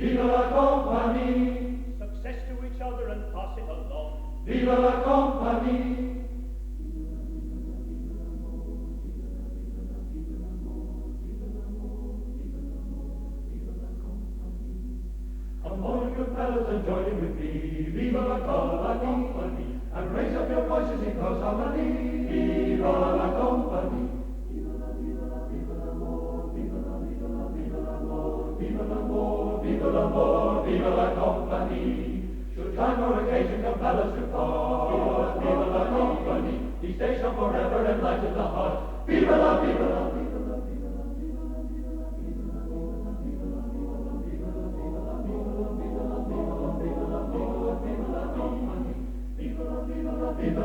Viva la compagnie. Success to each other and pass it along. Viva la compagnie. Come on, you fellas, and join in with me. Viva la compagnie. And raise up your voices in close harmony. Viva la compagnie. Viva l'amore, viva l'amore, viva l'amore, viva la compagnie. Should time or occasion compel us to part, viva la compagnie. These days shall forever enlighten the heart. Viva la, viva la, viva la, viva la, viva la, viva la, viva la, viva la, viva la, viva la, viva la, viva la, viva la, viva la, viva la, viva la, viva la compagnie. Viva la, viva la, viva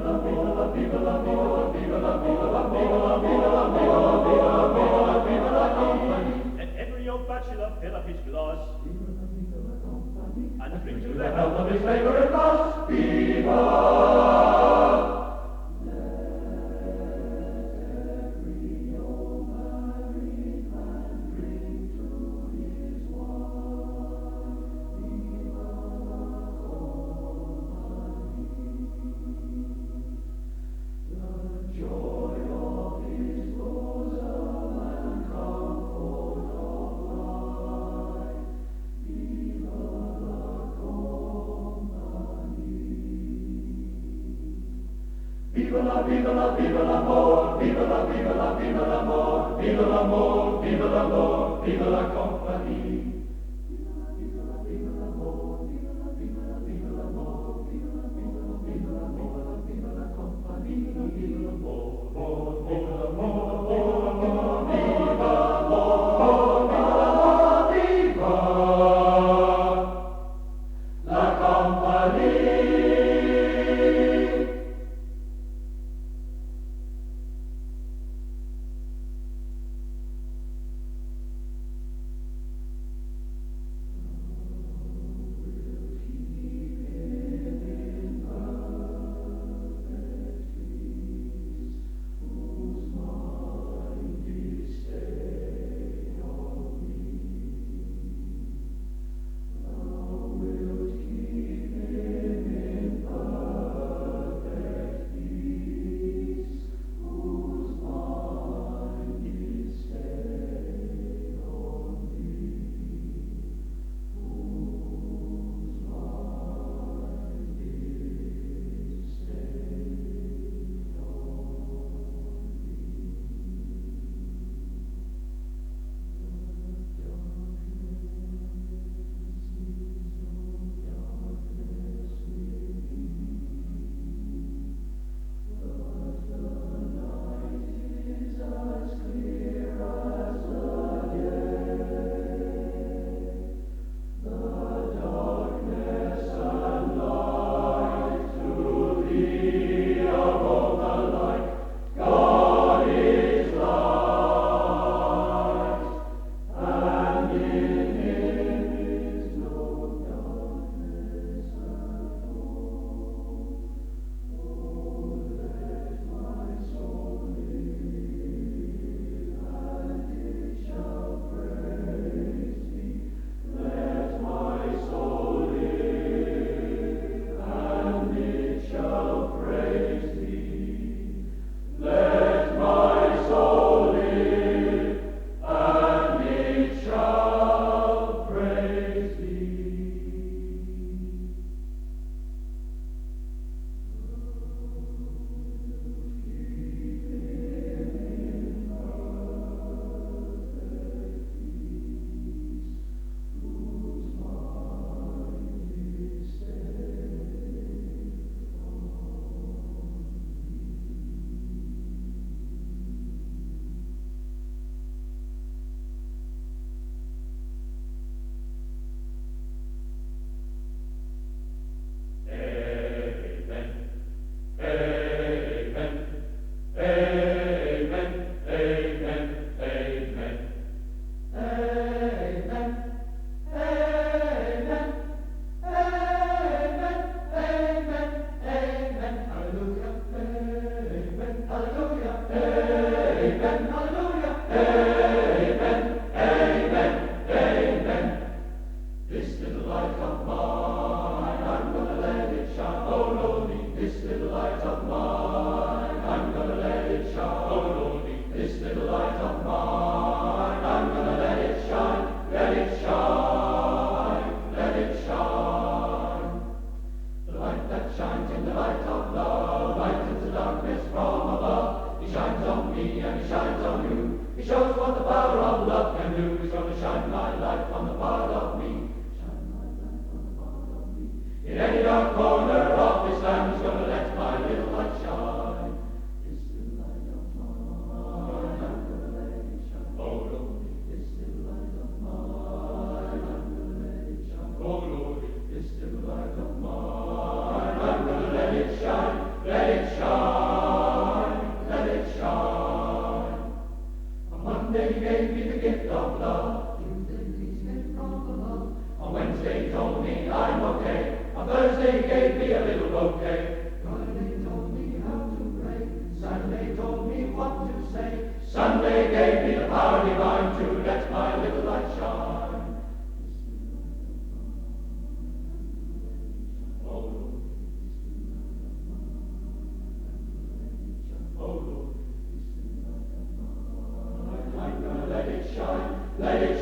la, viva la, viva la, viva la, viva la, viva la, viva la, viva la, viva la, viva la, viva la, viva la compagnie. Let every old bachelor fill up his glass. And drink to The health of his favorite boss. Viva! Viva la, viva la, viva l'amore, viva la, viva la, viva l'amore, viva l'amore, viva l'amore, viva la compagnie. Viva la, viva la, viva l'amore, viva la, viva la, viva l'amore, viva la, viva la, viva l'amore, viva la compagnie. Viva l'amore, viva l'amore, viva l'amore, viva la compagnie. He shows what the power of love can do. He's gonna shine my light on the part of me. Shine my light on the part of me. In any dark corner of this land, he's gonna let my little light shine. This little light of mine, I'm gonna let it shine. Oh Lord, this little light of mine, I'm gonna let it shine. Oh Lord, this little light of mine, I'm gonna let it shine. Let it shine, let it shine. On Monday he gave me the gift of love. Tuesday peace came from above. On Wednesday he told me I'm okay. On Thursday he gave me a little bouquet. Friday told me how to pray. Saturday told me what to say. Sunday gave me the power divine to let my little light shine. Oh Lord, oh Lord, I'm gonna let it shine, let it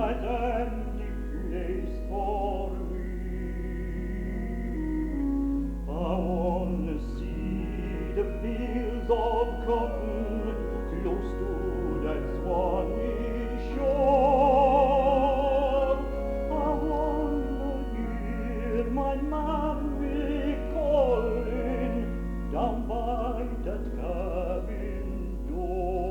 night empty place for me. I wanna see the fields of cotton close to that Swanee shore. I wanna hear my mammy calling down by that cabin door.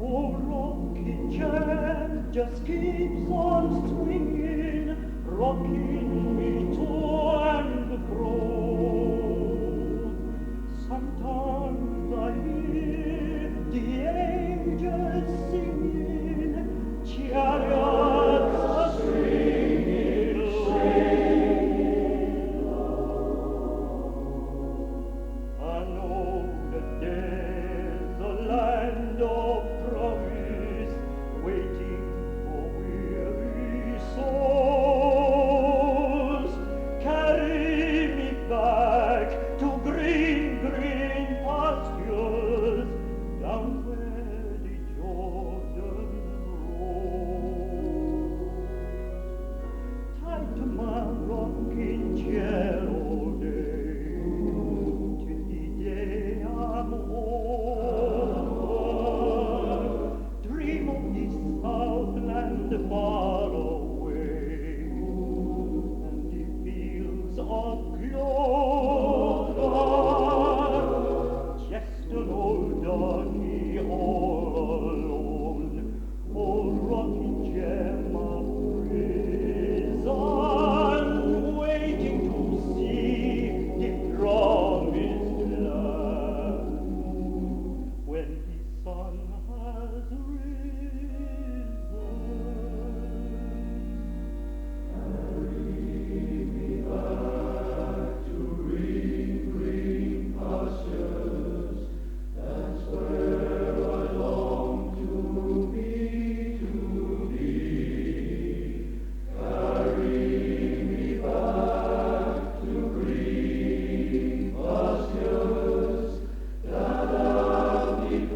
Oh, rocking chair just keeps on swinging, rocking me to and fro. Sometimes I hear the angels singing, chariots are swinging low. I know that there's a land of promise waiting for weary souls. Carry me back to green, green pastures down where the Jordan rolls. Tied to my rocking chair all day till the day I'm old. Dream of this Southland far away and the fields of clover. Just an old darky all alone, old rocking chair, my prison, waiting to see the promised land when the sun has risen.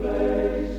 Place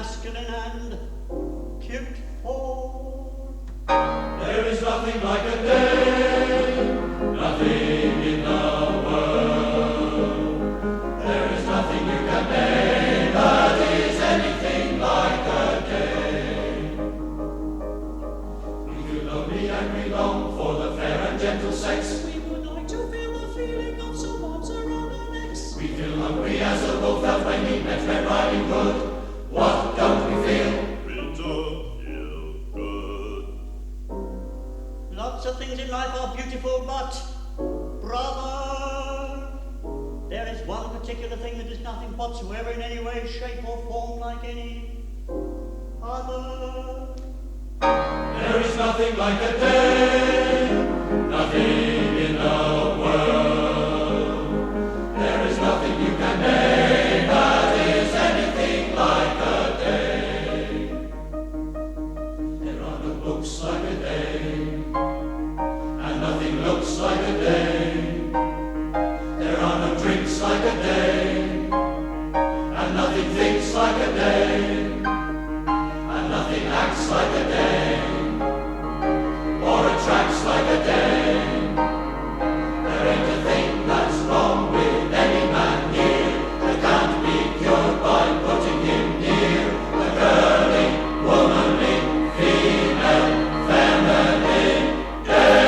masculine and cute for. There is nothing like a day, nothing in the world. There is nothing you can name that is anything like a day. We feel lonely and we long for the fair and gentle sex. We would like to feel the feeling of some arms around our necks. We feel hungry as a wolf felt when we met Red Riding Hood. What don't we feel? We don't feel good. Lots of things in life are beautiful, but, brother, there is one particular thing that is nothing whatsoever in any way, shape, or form like any other. There is nothing like a day, nothing in the world. There is nothing you can name that is anything like a day. There are no books like a day, and nothing looks like a day. There are no drinks like a day, and nothing thinks like a day, and nothing acts like a day, or attracts like a day. There ain't a thing that's wrong with any man here that can't be cured by putting him near a girly, womanly, female, feminine day.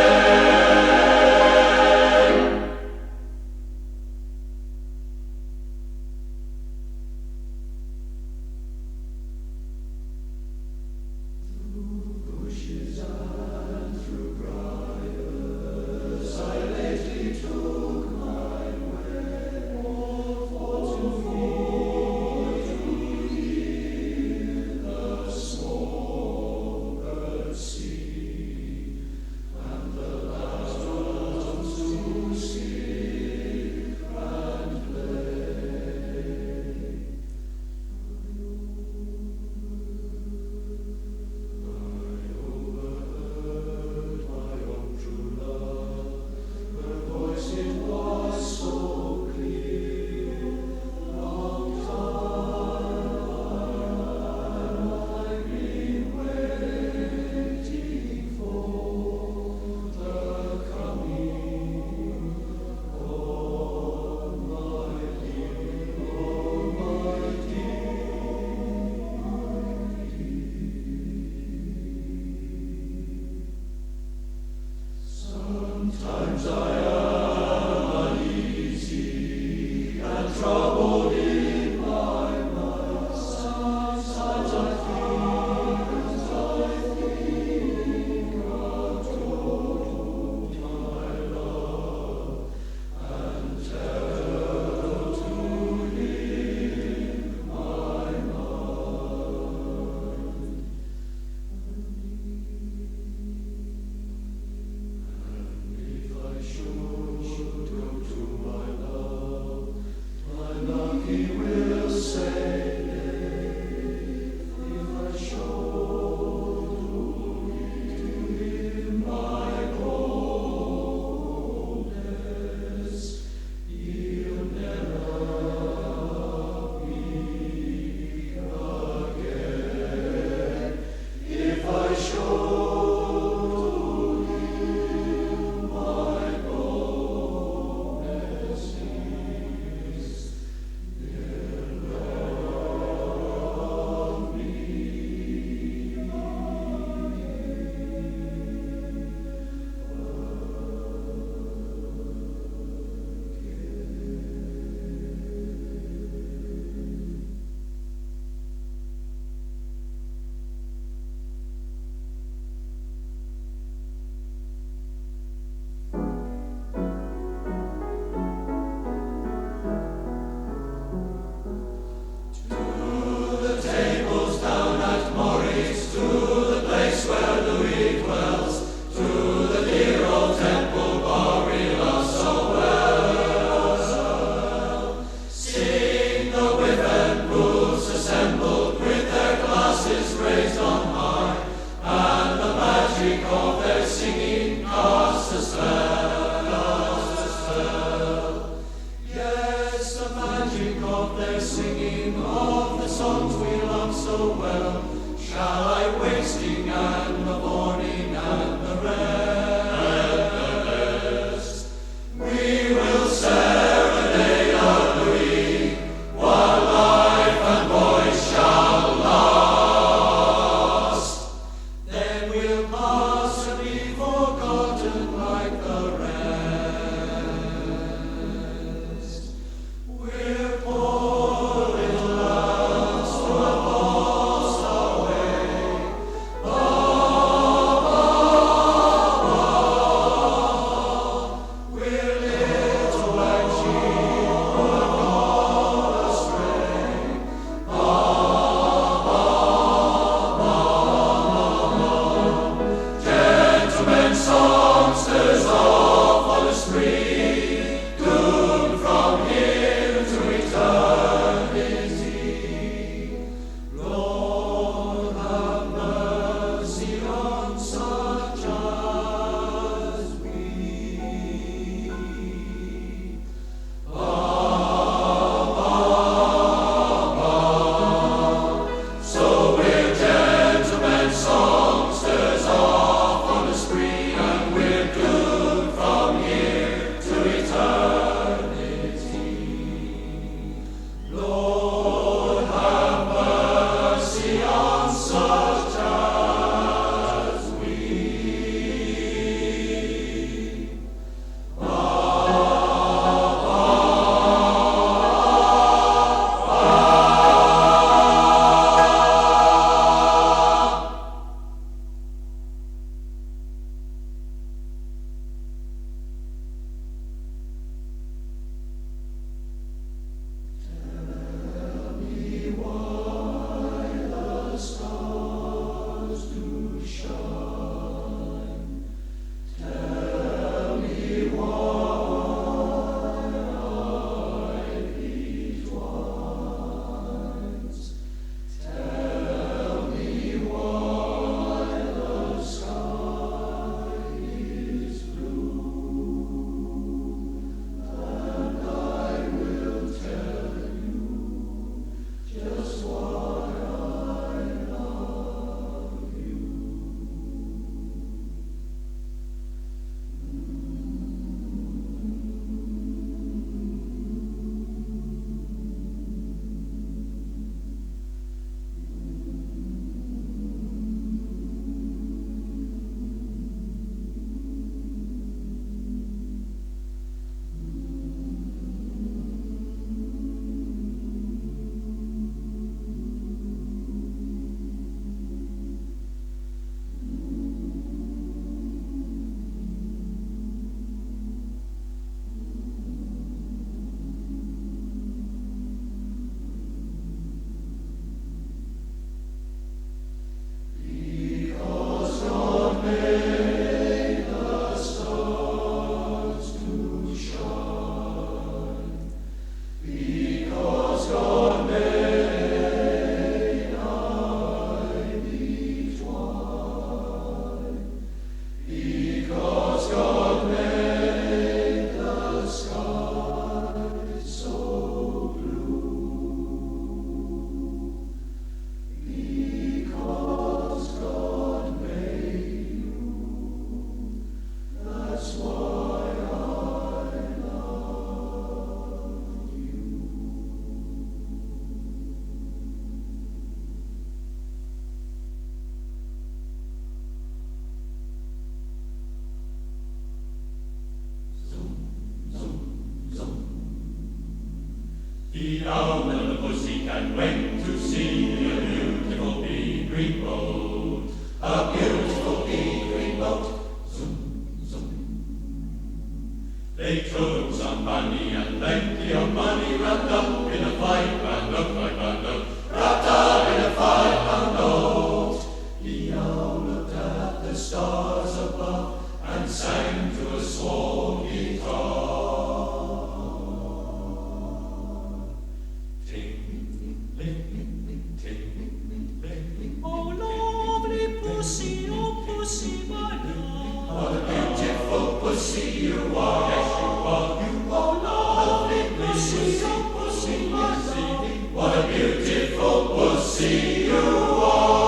pussy you are. Yes, you are. You are lovely pussy, oh pussy, my love. What a beautiful pussy you are.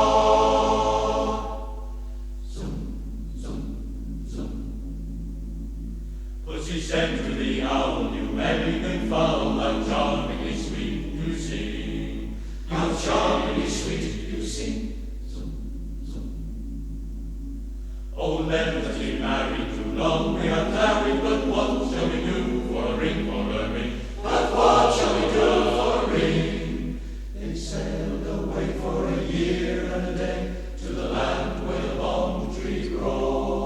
Zoom, zoom, zoom. Pussy said to the owl, you elegant fowl, how charmingly sweet you sing. How charmingly sweet you sing. Zoom, zoom. Oh, let us be married, too long we have tarried, but what shall we do for a ring, for a ring? But what shall we do for a ring? They sailed away for a year and a day to the land where the palm tree grows.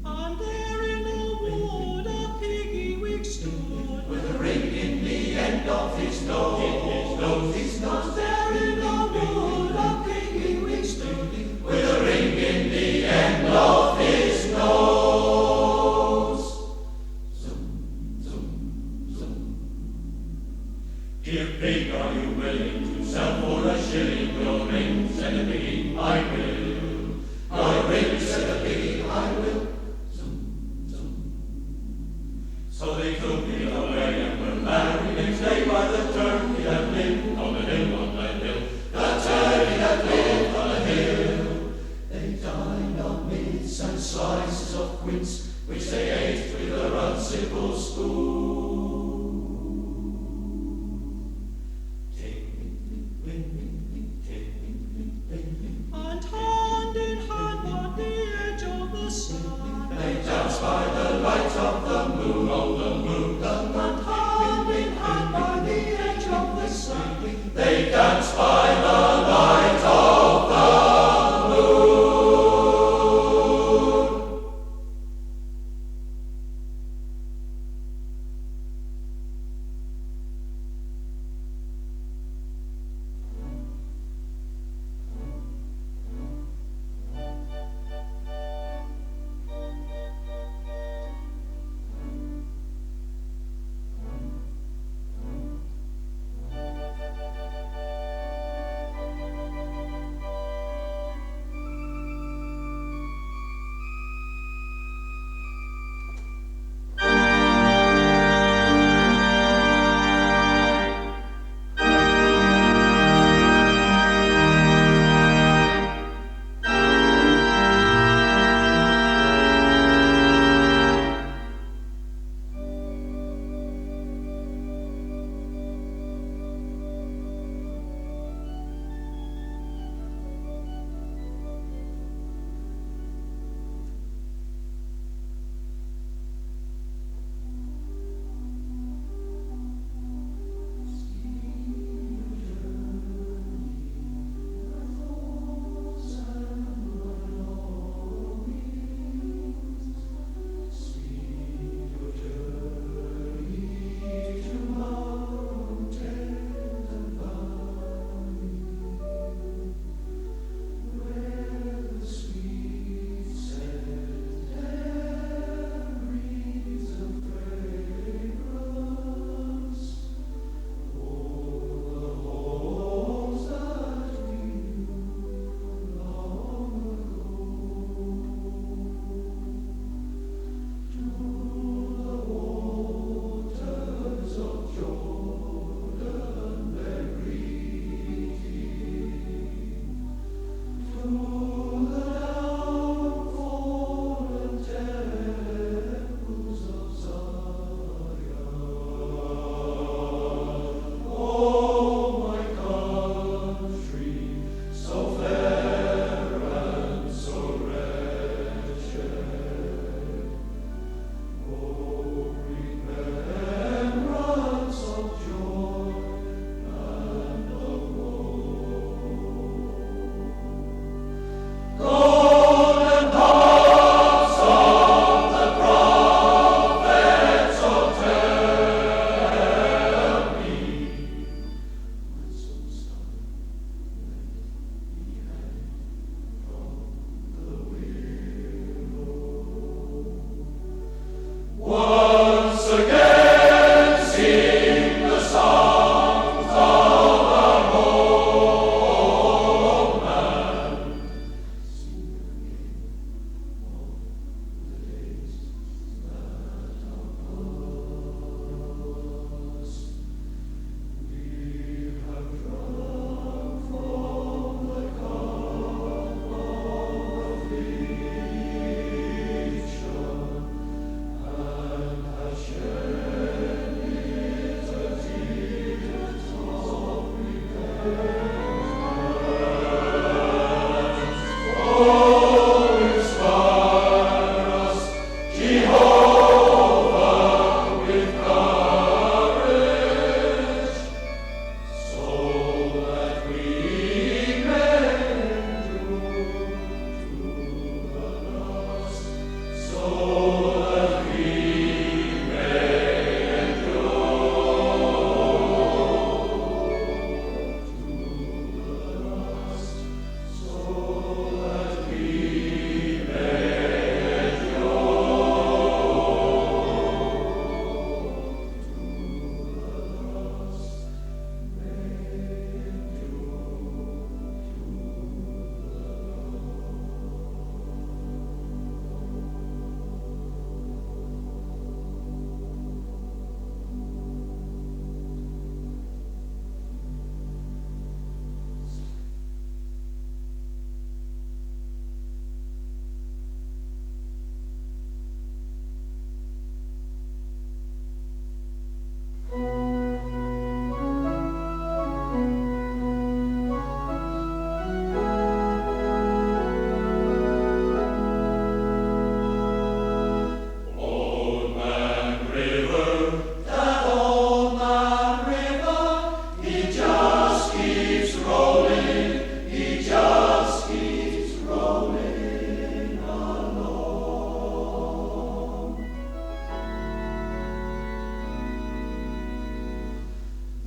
And there in the wood a piggy wig stood, With a ring in the end of his nose. In his nose. His nose. There in the wood a piggy wig stood. With a ring in the end of his nose. Zoom, zoom, zoom. Dear pig, are you willing to sell for a shilling your ring? Said the piggy, I will. Your ring, said the piggy, I will. Zoom, zoom. So they took me away and were married next day by the turkey that lived on the hill, on the hill. The turkey that lived on the hill. They dined on mince and slices of quince, which they ate with a runcible spoon. and hand in hand what the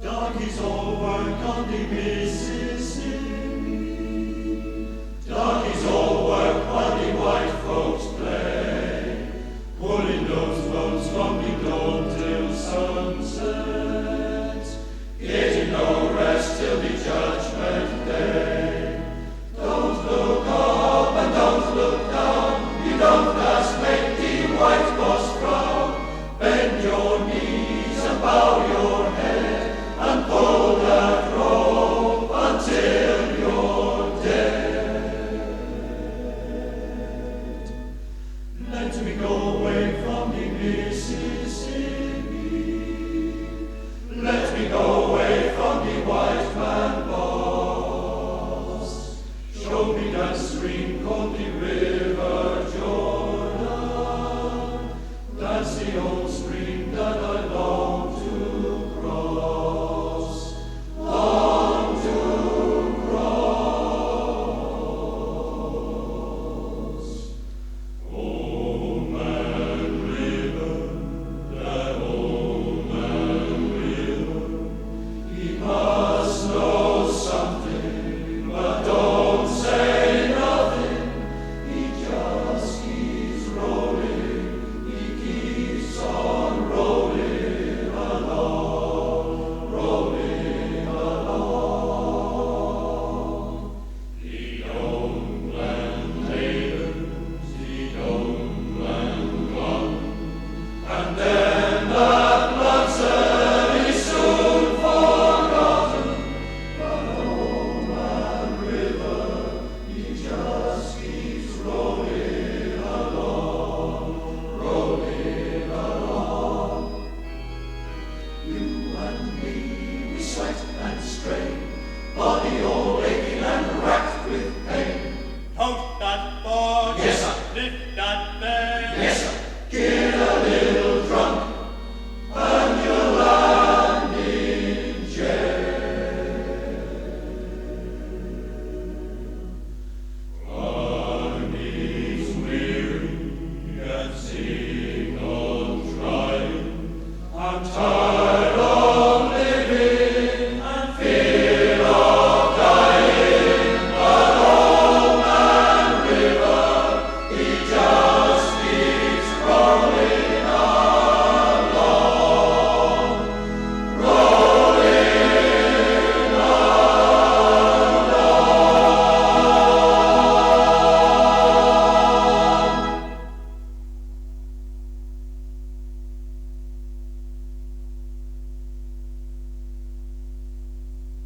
Donkeys all work on the Mississippi. Donkeys all work while the white folks play, pulling those loads from the dawn till sunset, getting no rest till the judgment day. Don't look up and don't look down, you don't just make the white boss frown. Bend your knees and bow your head and pull that rope until you're dead. Let me go away from the Mississippi. Let me go away from the white man boss. Show me that stream called the River Jordan. That's the old stream that I long to cross. Long to cross. Old Man River, that old man river, he must know something, but don't say nothing. He just keeps rolling, he keeps on rolling along, rolling along. The young plantators, the young land gone, and then that bloodshed is soon forgotten. But old man River, he just keeps rolling along, rolling along. You and me, we sweat and strain